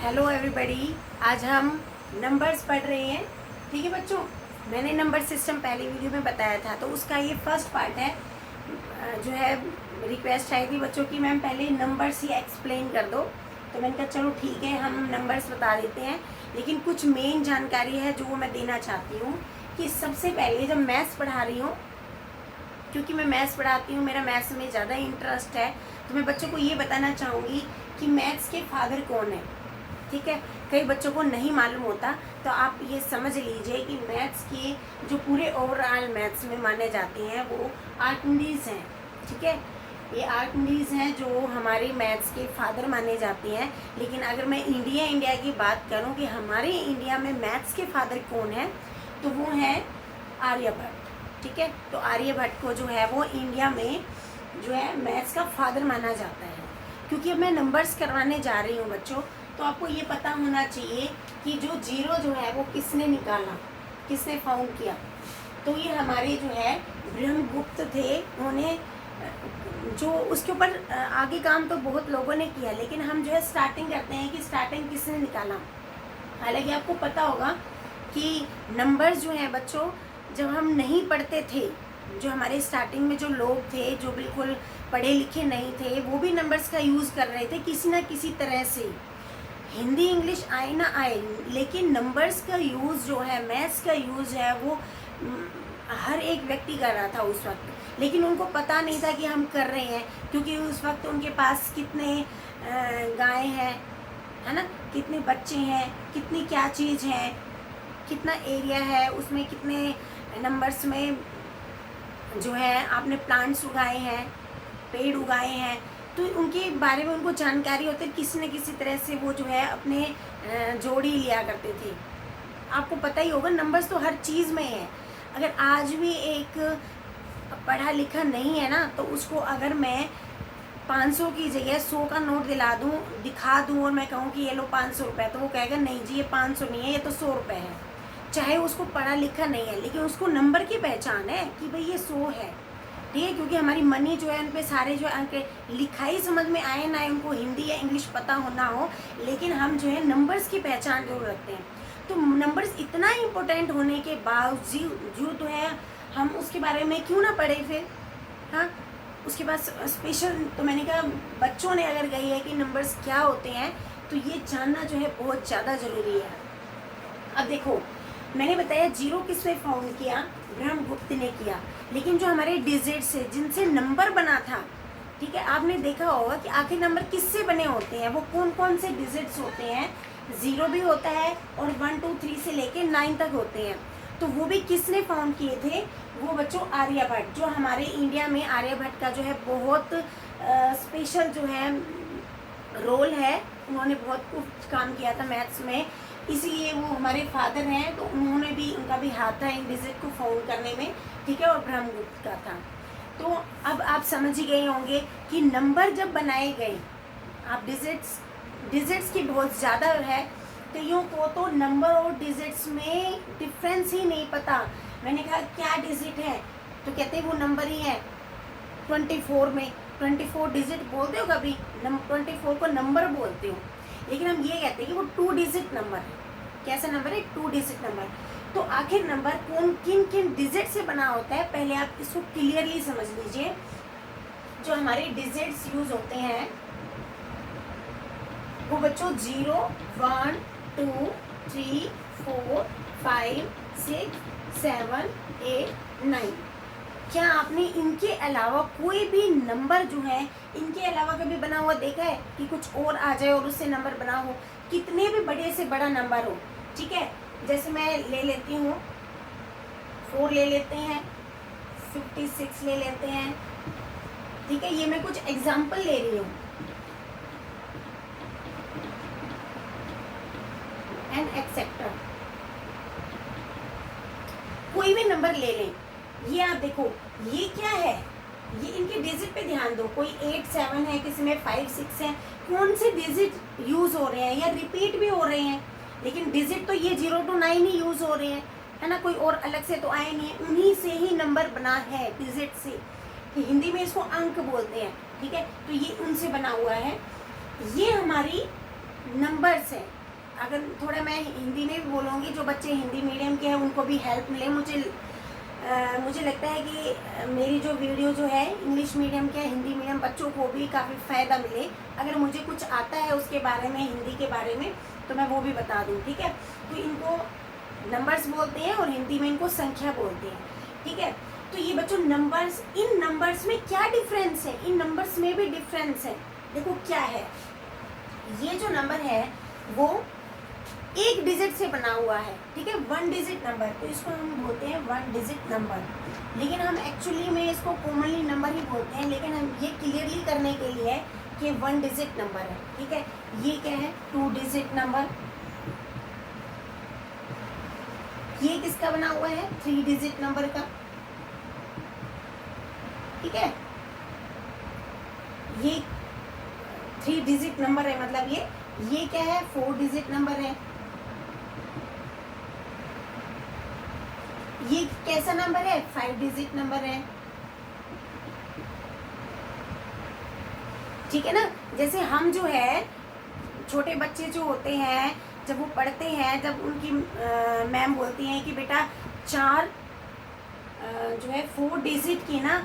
Hello everybody. आज हम numbers पढ़ रहे हैं। ठीक है बच्चों, मैंने नंबर सिस्टम पहले वीडियो में बताया था, तो उसका ये फर्स्ट पार्ट है। जो है रिक्वेस्ट आई थी बच्चों की, मैम पहले नंबर्स ही एक्सप्लेन कर दो, तो मैंने कहा चलो ठीक है, हम नंबर्स बता देते हैं। लेकिन कुछ मेन जानकारी है जो वो मैं देना चाहती हूँ कि सबसे पहले जब मैथ्स पढ़ा रही हूँ, क्योंकि मैं मैथ्स पढ़ाती हूँ, मेरा मैथ्स में ज़्यादा इंटरेस्ट है, तो मैं बच्चों को ये बताना चाहूँगी कि मैथ्स के फादर कौन है। ठीक है, कई बच्चों को नहीं मालूम होता, तो आप ये समझ लीजिए कि मैथ्स के जो पूरे ओवरऑल मैथ्स में माने जाते हैं वो आर्किमिडीज हैं। ठीक है, ये आर्किमिडीज हैं जो हमारे मैथ्स के फादर माने जाते हैं। लेकिन अगर मैं इंडिया की बात करूं कि हमारे इंडिया में मैथ्स के फादर कौन है, तो वो है आर्यभट्ट। ठीक है, तो आर्यभट्ट को जो है वो इंडिया में जो है मैथ्स का फादर माना जाता है। क्योंकि अब मैं नंबर्स करवाने जा रही हूँ बच्चों, तो आपको ये पता होना चाहिए कि जो जीरो जो है वो किसने निकाला, किसने फाउंड किया। तो ये हमारे जो है ब्रह्मगुप्त थे, उन्होंने जो उसके ऊपर आगे काम तो बहुत लोगों ने किया, लेकिन हम जो है स्टार्टिंग करते हैं कि स्टार्टिंग किसने निकाला। हालांकि आपको पता होगा कि नंबर्स जो हैं बच्चों, जब हम नहीं पढ़ते थे, जो हमारे स्टार्टिंग में जो लोग थे जो बिल्कुल पढ़े लिखे नहीं थे, वो भी नंबर्स का यूज़ कर रहे थे किसी ना किसी तरह से। हिंदी इंग्लिश आए ना आए, लेकिन नंबर्स का यूज़ जो है, मैथ्स का यूज़ है, वो हर एक व्यक्ति कर रहा था उस वक्त। लेकिन उनको पता नहीं था कि हम कर रहे हैं, क्योंकि उस वक्त उनके पास कितने गाय हैं, है ना, कितने बच्चे हैं, कितनी क्या चीज़ है, कितना एरिया है, उसमें कितने नंबर्स में जो है आपने प्लांट्स उगाए हैं, पेड़ उगाए हैं, तो उनके बारे में उनको जानकारी होती है। किसी न किसी तरह से वो जो है अपने जोड़ी लिया करते थे। आपको पता ही होगा नंबर्स तो हर चीज़ में है। अगर आज भी एक पढ़ा लिखा नहीं है ना, तो उसको अगर मैं 500 की जगह 100 का नोट दिखा दूँ और मैं कहूँ कि ये लो 500 रुपये, तो वो कहेगा नहीं जी ये 500 नहीं है, ये तो 100 रुपये है। चाहे उसको पढ़ा लिखा नहीं है, लेकिन उसको नंबर की पहचान है कि भाई ये 100 है। ठीक है, क्योंकि हमारी मनी जो है उन पे सारे जो अंक लिखाई समझ में आए ना आए, उनको हिंदी या इंग्लिश पता हो ना हो, लेकिन हम जो है नंबर्स की पहचान जरूर रखते हैं। तो नंबर्स इतना इम्पोर्टेंट होने के बावजूद जो है हम उसके बारे में क्यों ना पढ़े फिर। हाँ, उसके बाद स्पेशल तो मैंने कहा बच्चों ने अगर कही है कि नंबर्स क्या होते हैं, तो ये जानना जो है बहुत ज़्यादा ज़रूरी है। अब देखो, मैंने बताया जीरो किसने फाउंड किया, ब्रह्मगुप्त ने किया। लेकिन जो हमारे डिजिट्स है जिनसे नंबर बना था, ठीक है, आपने देखा होगा कि आखिर नंबर किससे बने होते हैं, वो कौन कौन से डिजिट्स होते हैं। ज़ीरो भी होता है और 1 2 3 से लेके 9 तक होते हैं। तो वो भी किसने फाउंड किए थे, वो बच्चों आर्यभट्ट। जो हमारे इंडिया में आर्यभट्ट का जो है बहुत स्पेशल जो है रोल है, उन्होंने बहुत कुछ काम किया था मैथ्स में, इसीलिए वो हमारे फादर हैं। तो उन्होंने भी, उनका भी हाथ था इन डिजिट को फाउंड करने में। ठीक है, और ब्रह्मगुप्त का था। तो अब आप समझ ही गए होंगे कि नंबर जब बनाए गए, आप डिजिट्स की बहुत ज़्यादा है, कईयों को तो नंबर और डिजिट्स में डिफरेंस ही नहीं पता। मैंने कहा क्या डिजिट है, तो कहते हैं वो नंबर ही है। 24 में 24 डिजिट बोलते हो कभी, 24 को नंबर बोलते हो, लेकिन हम ये कहते हैं कि वो 2 डिजिट नंबर है। कैसा नंबर है, 2 डिजिट नंबर। तो आखिर नंबर किन किन डिजिट से बना होता है, पहले आप इसको क्लियरली समझ लीजिए। जो हमारे डिजिट्स यूज होते हैं वो बच्चों 0 1 2 3 4 5 6 7 8 9। क्या आपने इनके अलावा कोई भी नंबर जो है इनके अलावा कभी बना हुआ देखा है कि कुछ और आ जाए और उससे नंबर बना हो, कितने भी बड़े से बड़ा नंबर हो। ठीक है, जैसे मैं ले लेती हूँ 4 ले लेते हैं, 56 ले लेते हैं। ठीक है, ये मैं कुछ एग्जाम्पल ले रही हूँ, एंड एक्सेट्रा। कोई भी नंबर ले लें, ये आप देखो ये क्या है, ये इनके डिजिट पे ध्यान दो। कोई 8 7 है, किसी में 5 6 है। कौन से डिजिट यूज हो रहे हैं या रिपीट भी हो रहे हैं, लेकिन डिजिट तो ये 0 to 9 ही यूज हो रहे हैं, है ना, कोई और अलग से तो आए नहीं है। उन्हीं से ही नंबर बना है, डिजिट से। हिंदी में इसको अंक बोलते हैं। ठीक है, तो ये उनसे बना हुआ है। ये हमारी नंबर्स हैं। अगर थोड़ा मैं हिंदी में भी बोलूँगी, जो बच्चे हिंदी मीडियम के हैं उनको भी हेल्प मिले। मुझे लगता है कि मेरी जो वीडियो जो है इंग्लिश मीडियम के हिंदी मीडियम बच्चों को भी काफ़ी फ़ायदा मिले। अगर मुझे कुछ आता है उसके बारे में, हिंदी के बारे में, तो मैं वो भी बता दूँ, ठीक है। तो इनको नंबर्स बोलते हैं और हिंदी में इनको संख्या बोलते हैं, ठीक है। तो ये बच्चों नंबर्स, इन नंबर्स में क्या डिफरेंस है, इन नंबर्स में भी डिफरेंस है। देखो क्या है, ये जो नंबर है वो एक डिजिट से बना हुआ है, ठीक है, 1 डिजिट नंबर, तो इसको हम बोलते हैं 1 डिजिट नंबर। लेकिन हम एक्चुअली में इसको कॉमनली नंबर ही बोलते हैं, लेकिन हम ये क्लियरली करने के लिए है कि 1 डिजिट नंबर है, ठीक है। ये क्या है, 2 डिजिट नंबर। ये किसका बना हुआ है, 3 डिजिट नंबर का, ठीक है। ये 3 डिजिट नंबर है, मतलब ये क्या है, 4 डिजिट नंबर है। ये कैसा नंबर है, 5 डिजिट नंबर है, ठीक है ना। जैसे हम जो है छोटे बच्चे जो होते हैं, जब वो पढ़ते हैं, जब उनकी मैम बोलती हैं कि बेटा 4 जो है 4 डिजिट की ना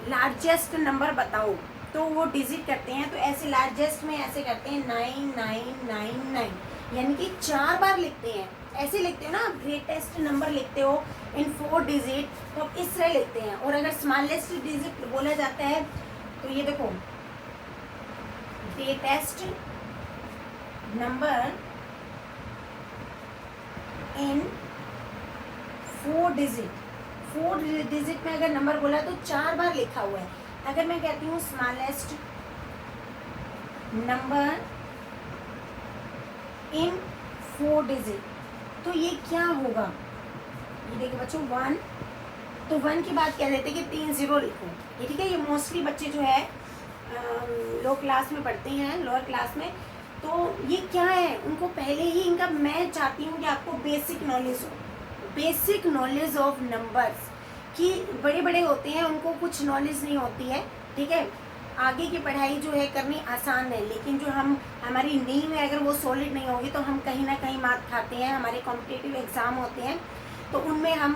लार्जेस्ट नंबर बताओ, तो वो डिजिट करते हैं। तो ऐसे लार्जेस्ट में ऐसे करते हैं 9999, यानी कि 4 बार लिखते हैं। ऐसे लिखते हो ना, ग्रेटेस्ट नंबर लिखते हो इन 4 डिजिट, तो आप इस तरह लिखते हैं। और अगर स्मॉलेस्ट डिजिट बोला जाता है तो ये देखो, greatest number in 4 digit. 4 digit में अगर नंबर बोला तो 4 बार लिखा हुआ है। अगर मैं कहती हूँ स्मॉलेस्ट नंबर इन 4 डिजिट, तो ये क्या होगा, ये देखिए बच्चों 1, तो 1 के बाद क्या देते हैं कि 3 0 लिखो, ये ठीक है। ये मोस्टली बच्चे जो है लो क्लास में पढ़ते हैं, लोअर क्लास में, तो ये क्या है, उनको पहले ही इनका, मैं चाहती हूँ कि आपको बेसिक नॉलेज हो, बेसिक नॉलेज ऑफ नंबर्स, कि बड़े बड़े होते हैं उनको कुछ नॉलेज नहीं होती है, ठीक है। आगे की पढ़ाई जो है करनी आसान है, लेकिन जो हमारी नींव है अगर वो सॉलिड नहीं होगी तो हम कहीं ना कहीं मात खाते हैं। हमारे कॉम्पिटिटिव एग्ज़ाम होते हैं तो उनमें हम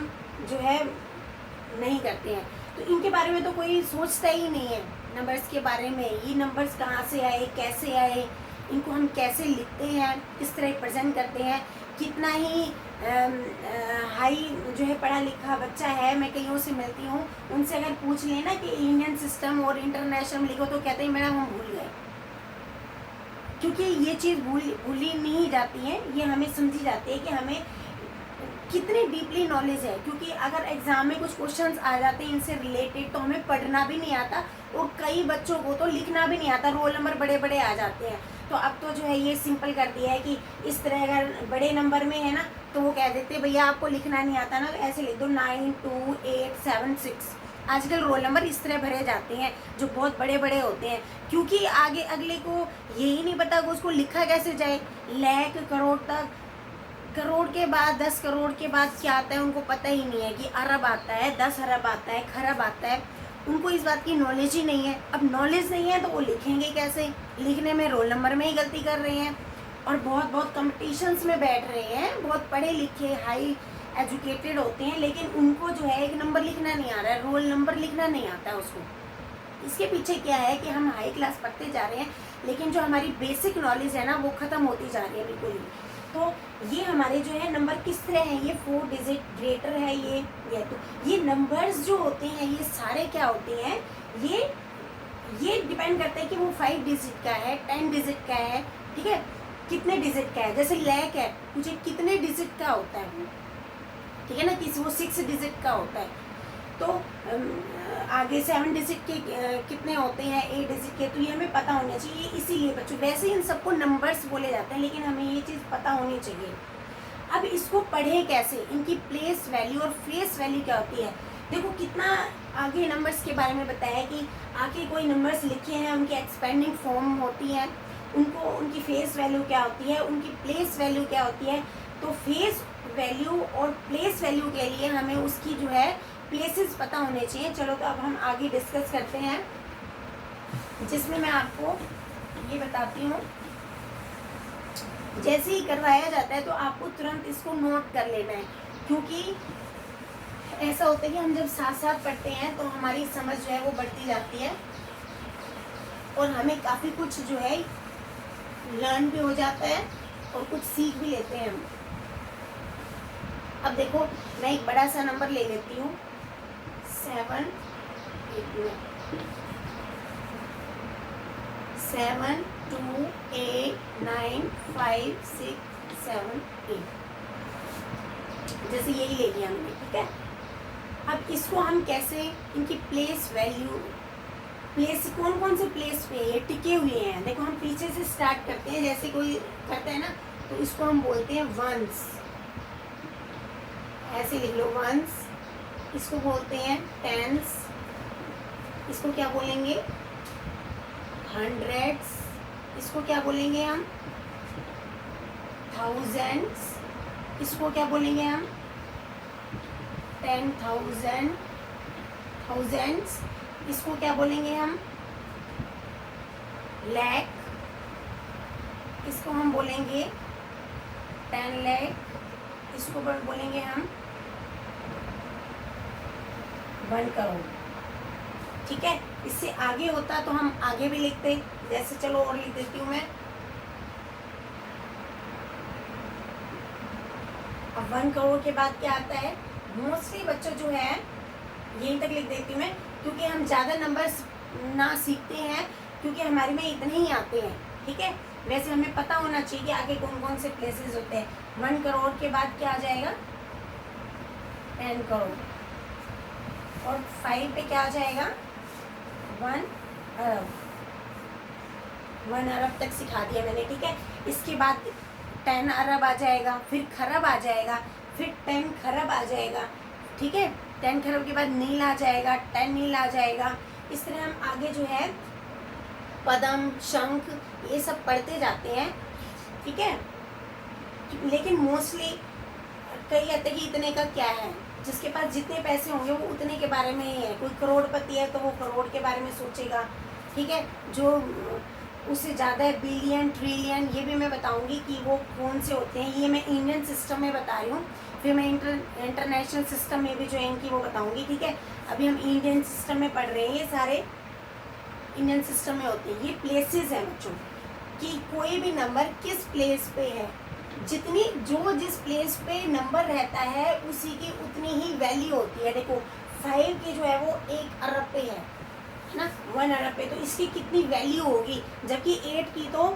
जो है नहीं करते हैं, तो इनके बारे में तो कोई सोचता ही नहीं है नंबर्स के बारे में। ये नंबर्स कहाँ से आए, कैसे आए, इनको हम कैसे लिखते हैं, किस तरह प्रेजेंट करते हैं। कितना ही हाई जो है पढ़ा लिखा बच्चा है, मैं कईयों से मिलती हूँ, उनसे अगर पूछ लेना कि इंडियन सिस्टम और इंटरनेशनल लिखो तो कहते हैं मैडम हम भूल गए, क्योंकि ये चीज़ भूली नहीं जाती है, ये हमें समझी जाती है कि हमें कितनी डीपली नॉलेज है। क्योंकि अगर एग्जाम में कुछ क्वेश्चंस आ जाते हैं इनसे रिलेटेड तो हमें पढ़ना भी नहीं आता, और कई बच्चों को तो लिखना भी नहीं आता, रोल नंबर बड़े बड़े आ जाते हैं। तो अब तो जो है ये सिंपल कर दिया है कि इस तरह अगर बड़े नंबर में है ना तो वो कह देते हैं भैया आपको लिखना नहीं आता ना, तो ऐसे लिख दो 9 2 8 7 6। आजकल रोल नंबर इस तरह भरे जाते हैं जो बहुत बड़े बड़े होते हैं, क्योंकि आगे अगले को यही नहीं पता कि उसको लिखा कैसे जाए। लाख करोड़ तक, करोड़ के बाद 10 करोड़ के बाद क्या आता है उनको पता ही नहीं है कि अरब आता है, 10 अरब आता है, खरब आता है, उनको इस बात की नॉलेज ही नहीं है। अब नॉलेज नहीं है तो वो लिखेंगे कैसे, लिखने में रोल नंबर में ही गलती कर रहे हैं, और बहुत कंपटीशंस में बैठ रहे हैं, बहुत पढ़े लिखे हाई एजुकेटेड होते हैं, लेकिन उनको जो है एक नंबर लिखना नहीं आ रहा है, रोल नंबर लिखना नहीं आता है उसको। इसके पीछे क्या है कि हम हाई क्लास पढ़ते जा रहे हैं, लेकिन जो हमारी बेसिक नॉलेज है ना वो ख़त्म होती जा रही है बिल्कुल ही। तो ये हमारे जो है नंबर किस तरह हैं, ये 4 डिजिट ग्रेटर है ये तो ये नंबर्स जो होते हैं ये सारे क्या होते हैं, ये डिपेंड करता है कि वो 5 डिजिट का है, 10 डिजिट का है, ठीक है, कितने डिजिट का है। जैसे लैक है, मुझे कितने डिजिट का होता है वो, ठीक है ना, किसी वो 6 डिजिट का होता है। तो आगे 7 डिजिट के कितने होते हैं, 8 डिजिट के, तो ये हमें पता होना चाहिए। इसीलिए बच्चों वैसे इन सबको नंबर्स बोले जाते हैं, लेकिन हमें ये चीज़ पता होनी चाहिए। अब इसको पढ़ें कैसे, इनकी प्लेस वैल्यू और फेस वैल्यू क्या होती है। देखो कितना आगे नंबर्स के बारे में बताया है कि आगे कोई नंबर्स लिखे हैं उनकी एक्सपेंडिंग फॉर्म होती है, उनको उनकी फेस वैल्यू क्या होती है, उनकी प्लेस वैल्यू क्या होती है। तो फेस वैल्यू और प्लेस वैल्यू के लिए हमें उसकी जो है प्लेसेस पता होने चाहिए। चलो तो अब हम आगे डिस्कस करते हैं, जिसमें मैं आपको ये बताती हूँ जैसे ही करवाया जाता है तो आपको तुरंत इसको नोट कर लेना है, क्योंकि ऐसा होता है कि हम जब साथ साथ पढ़ते हैं तो हमारी समझ जो है वो बढ़ती जाती है और हमें काफ़ी कुछ जो है लर्न भी हो जाता है और कुछ सीख भी लेते हैं हम। अब देखो मैं एक बड़ा सा नंबर ले लेती हूँ 7 2 8 9 5 6 7 8, जैसे यही ले लिया हमने, ठीक है। अब इसको हम कैसे, इनकी प्लेस वैल्यू, प्लेस कौन कौन से प्लेस पे ये टिके हुए हैं, देखो हम पीछे से स्टार्ट करते हैं, जैसे कोई करता है ना तो इसको हम बोलते हैं वंस, ऐसे लिख लो वंस। इसको बोलते हैं टेंस, इसको क्या बोलेंगे हंड्रेड्स, इसको क्या बोलेंगे हम थाउजेंड्स, इसको क्या बोलेंगे हम 10,000 थाउजेंड्स, इसको क्या बोलेंगे हम लैख, इसको हम बोलेंगे 10 लाख, इसको बोलेंगे हम 1 करोड़, ठीक है। इससे आगे होता तो हम आगे भी लिखते, जैसे चलो और लिख देती हूँ मैं। अब 1 करोड़ के बाद क्या आता है, मोस्टली बच्चों जो है यहीं तक लिख देती हूँ मैं, क्योंकि हम ज़्यादा नंबर्स ना सीखते हैं, क्योंकि हमारे में इतने ही आते हैं, ठीक है। वैसे हमें पता होना चाहिए कि आगे कौन कौन से प्लेसेस होते हैं। 1 करोड़ के बाद क्या आ जाएगा 10 करोड़, और 5 पे क्या आ जाएगा 1 अरब, 1 अरब तक सिखा दिया मैंने, ठीक है। इसके बाद 10 अरब आ जाएगा, फिर खरब आ जाएगा, फिर 10 खरब आ जाएगा, ठीक है। 10 खरब के बाद नील आ जाएगा, 10 नील आ जाएगा। इस तरह हम आगे जो है पदम शंख ये सब पढ़ते जाते हैं, ठीक है। लेकिन मोस्टली कई कहते हैं कि इतने का क्या है, जिसके पास जितने पैसे होंगे वो उतने के बारे में ही है। कोई करोड़पति है तो वो करोड़ के बारे में सोचेगा, ठीक है। जो उससे ज़्यादा है बिलियन ट्रिलियन, ये भी मैं बताऊंगी कि वो कौन से होते हैं। ये मैं इंडियन सिस्टम में बता रही हूँ, फिर मैं इंटरनेशनल सिस्टम में भी जो है इनकी वो बताऊंगी, ठीक है। अभी हम इंडियन सिस्टम में पढ़ रहे हैं, ये सारे इंडियन सिस्टम में होते हैं। ये प्लेसेस हैं बच्चों, कि कोई भी नंबर किस प्लेस पे है, जितनी जो जिस प्लेस पे नंबर रहता है उसी की उतनी ही वैल्यू होती है। देखो 5 की जो है वो 1 अरब पे है ना, 1 अरब पे, तो इसकी कितनी वैल्यू होगी, जबकि 8 की तो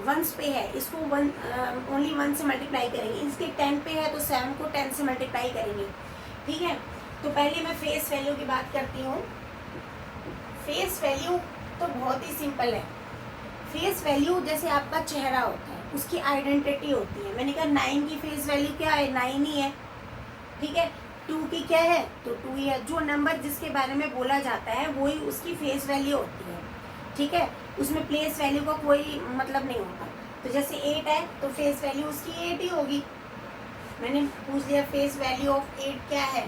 1 पे है, इसको ओनली 1 से मल्टीप्लाई करेंगे। इसके 10 पे है तो 7 को 10 से मल्टीप्लाई करेंगे, ठीक है। तो पहले मैं फेस वैल्यू की बात करती हूँ। फेस वैल्यू तो बहुत ही सिंपल है। फेस वैल्यू जैसे आपका चेहरा होता है, उसकी आइडेंटिटी होती है। मैंने कहा 9 की फेस वैल्यू क्या है, 9 ही है, ठीक है। 2 की क्या है तो 2 ही है। जो नंबर जिसके बारे में बोला जाता है वही उसकी फेस वैल्यू होती है, ठीक है। उसमें प्लेस वैल्यू का कोई मतलब नहीं होता। तो जैसे 8 है तो फेस वैल्यू उसकी 8 ही होगी। मैंने पूछ लिया फेस वैल्यू ऑफ 8 क्या है,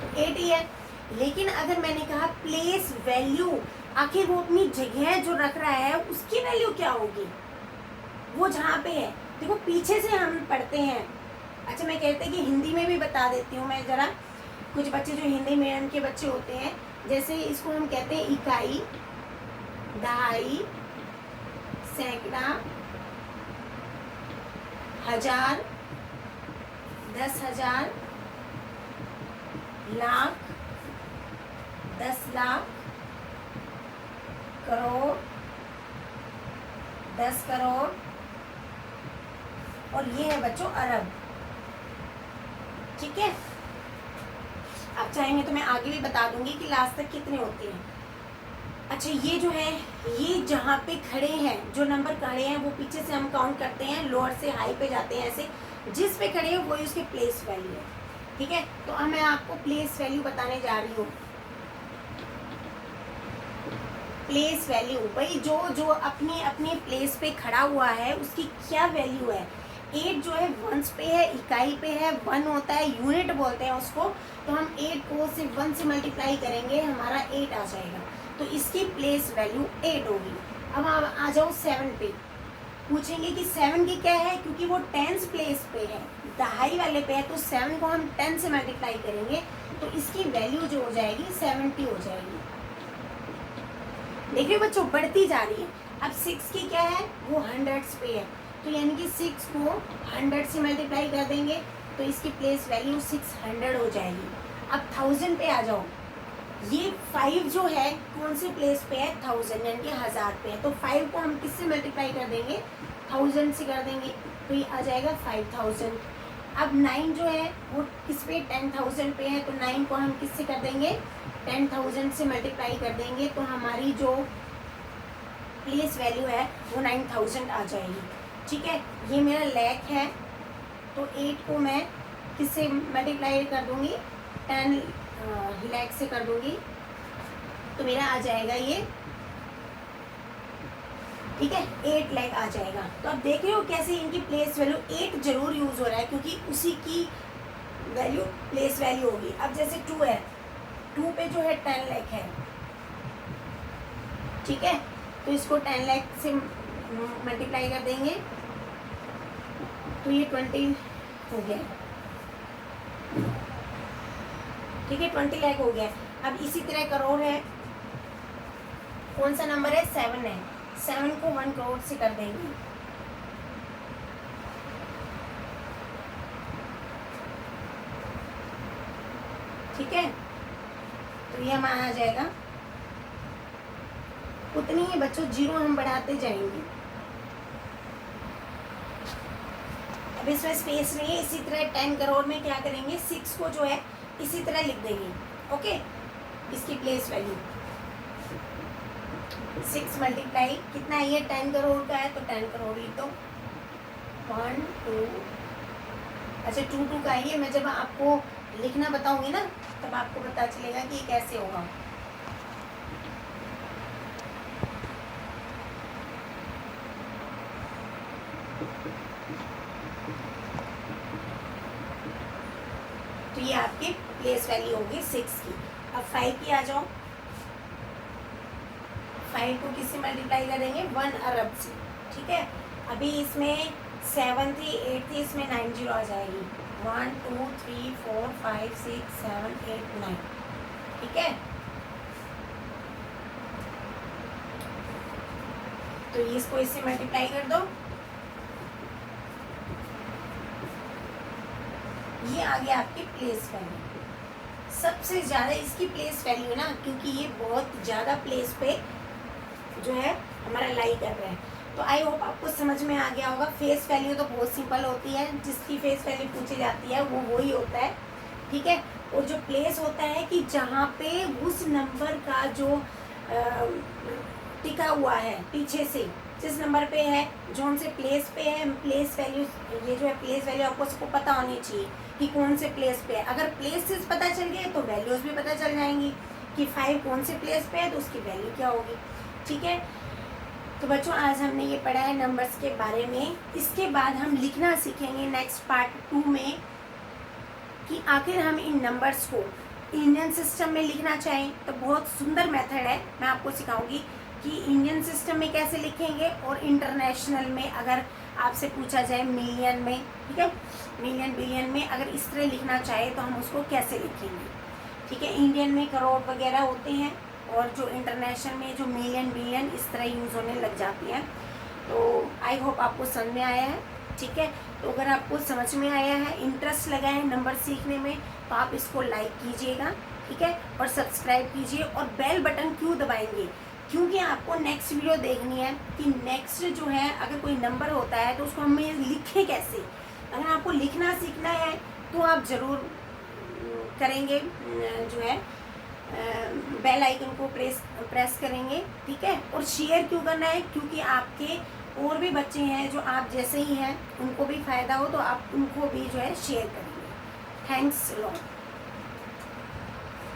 तो 8 ही है। लेकिन अगर मैंने कहा प्लेस वैल्यू, आखिर वो अपनी जगह जो रख रहा है उसकी वैल्यू क्या होगी, वो जहाँ पे है। देखो पीछे से हम पढ़ते हैं। अच्छा मैं कहते हैं कि हिंदी में भी बता देती हूँ मैं ज़रा। कुछ बच्चे जो हिंदी मीडियम के बच्चे होते हैं, जैसे इसको हम कहते हैं इकाई, दहाई, सैकड़ा, हजार, 10,000, लाख, 10 लाख, करोड़, 10 करोड़, और ये है बच्चों अरब, ठीक है। आप चाहेंगे तो मैं आगे भी बता दूंगी कि लास्ट तक कितने होते हैं। अच्छा ये जो है, ये जहाँ पे खड़े हैं, जो नंबर खड़े हैं वो पीछे से हम काउंट करते हैं, लोअर से हाई पे जाते हैं, ऐसे जिस पे खड़े हैं वही उसके प्लेस वैल्यू है, ठीक है। तो अब मैं आपको प्लेस वैल्यू बताने जा रही हूँ। प्लेस वैल्यू भाई जो जो अपनी अपनी प्लेस पे खड़ा हुआ है उसकी क्या वैल्यू है। 8 जो है 1 पे है, इकाई पे है, 1 होता है, यूनिट बोलते हैं उसको। तो हम 8 को सिर्फ 1 से मल्टीप्लाई करेंगे, हमारा 8 आ जाएगा, तो इसकी प्लेस वैल्यू 8 होगी। अब आप आ जाओ 7 पे, पूछेंगे कि 7 की क्या है, क्योंकि वो 10th प्लेस पे है, दहाई वाले पे है, तो 7 को हम 10 से मल्टीप्लाई करेंगे तो इसकी वैल्यू जो हो जाएगी 70 हो जाएगी। देखिए बच्चों बढ़ती जा रही है। अब 6 की क्या है, वो 100 पे है, तो यानी कि 6 को 100 से मल्टीप्लाई कर देंगे तो इसकी प्लेस वैल्यू 600 हो जाएगी। अब 1000 पे आ जाओ, ये 5 जो है कौन से प्लेस पे है, 1000 यानी कि 1000 पे है, तो 5 को हम किससे मल्टीप्लाई कर देंगे, 1000 से कर देंगे, तो ये आ जाएगा 5000। अब 9 जो है वो किस पे, 10,000 पे है, तो 9 को हम किससे कर देंगे, 10,000 से मल्टीप्लाई कर देंगे, तो हमारी जो प्लेस वैल्यू है वो 9000 आ जाएगी। ठीक है, ये मेरा लैख है, तो 8 को मैं किससे मल्टीप्लाई कर दूंगी, 10 लाख से कर दूंगी, तो मेरा आ जाएगा ये, ठीक है, 8 लाख आ जाएगा। तो अब देख रहे हो कैसे इनकी प्लेस वैल्यू 8 जरूर यूज हो रहा है, क्योंकि उसी की वैल्यू प्लेस वैल्यू होगी। अब जैसे 2 है, 2 पे जो है 10 लाख है, ठीक है, तो इसको 10 लाख से मल्टीप्लाई कर देंगे तो ये 20 हो गया, ठीक है, 20 लाख हो गया। अब इसी तरह करोड़ है, कौन सा नंबर है, 7 है, 7 को 1 करोड़ से कर देंगे, ठीक है, तो ये हमारा आ जाएगा उतनी ही बच्चों, जीरो हम बढ़ाते जाएंगे। अब इसमें स्पेस नहीं है, इसी तरह 10 करोड़ में क्या करेंगे, 6 को जो है इसी तरह लिख देंगे, ओके, इसकी प्लेस वैल्यू 6 मल्टीप्लाई कितना है, ये 10 करोड़ का है, तो 10 करोड़ लिख दो, 1 2, अच्छा 2 2 का है ये, मैं जब आपको लिखना बताऊंगी ना तब आपको पता चलेगा कि ये कैसे होगा। तो ये आपकी प्लेस वैल्यू होगी 6 की। अब 5 की आ जाओ, 5 को किससे मल्टीप्लाई करेंगे, 1 अरब से, ठीक है। अभी इसमें 7 थी, 8 थी, इसमें 9 जीरो आ जाएगी, 1 2 3 4 5 6 7 8 9, ठीक है। तो इसको इससे मल्टीप्लाई कर दो, ये आ गया आपकी प्लेस वैल्यू। सबसे ज़्यादा इसकी प्लेस वैल्यू ना, क्योंकि ये बहुत ज़्यादा प्लेस पे जो है हमारा लाई कर रहा है, तो आई होप आपको समझ में आ गया होगा। फेस वैल्यू तो बहुत सिंपल होती है, जिसकी फेस वैल्यू पूछी जाती है वो वही होता है, ठीक है। और जो प्लेस होता है कि जहाँ पे उस नंबर का जो टिका हुआ है पीछे से, जिस नंबर पे है, जो उनसे प्लेस पे है, प्लेस वैल्यू, ये जो है प्लेस वैल्यू आपको सबको पता होनी चाहिए कि कौन से प्लेस पे है। अगर प्लेसेस पता चल गए तो वैल्यूज भी पता चल जाएंगी कि 5 कौन से प्लेस पे है तो उसकी वैल्यू क्या होगी, ठीक है। तो बच्चों आज हमने ये पढ़ा है नंबर्स के बारे में। इसके बाद हम लिखना सीखेंगे नेक्स्ट पार्ट 2 में कि आखिर हम इन नंबर्स को इंडियन सिस्टम में लिखना चाहें तो बहुत सुंदर मेथड है, मैं आपको सिखाऊंगी कि इंडियन सिस्टम में कैसे लिखेंगे और इंटरनेशनल में अगर आपसे पूछा जाए मिलियन में, ठीक है, मिलियन बिलियन में अगर इस तरह लिखना चाहे तो हम उसको कैसे लिखेंगे, ठीक है। इंडियन में करोड़ वगैरह होते हैं और जो इंटरनेशनल में जो मिलियन बिलियन इस तरह यूज़ होने लग जाती हैं। तो आई होप आपको समझ में आया है, ठीक है। तो अगर आपको समझ में आया है, इंटरेस्ट लगा है नंबर सीखने में, तो आप इसको लाइक कीजिएगा, ठीक है, और सब्सक्राइब कीजिए और बेल बटन क्यों दबाएंगे, क्योंकि आपको नेक्स्ट वीडियो देखनी है कि नेक्स्ट जो है अगर कोई नंबर होता है तो उसको हमें लिखें कैसे। अगर आपको लिखना सीखना है तो आप ज़रूर करेंगे जो है बेल आइकन को प्रेस करेंगे, ठीक है। और शेयर क्यों करना है, क्योंकि आपके और भी बच्चे हैं जो आप जैसे ही हैं, उनको भी फ़ायदा हो तो आप उनको भी जो है शेयर करेंगे। Thanks lot.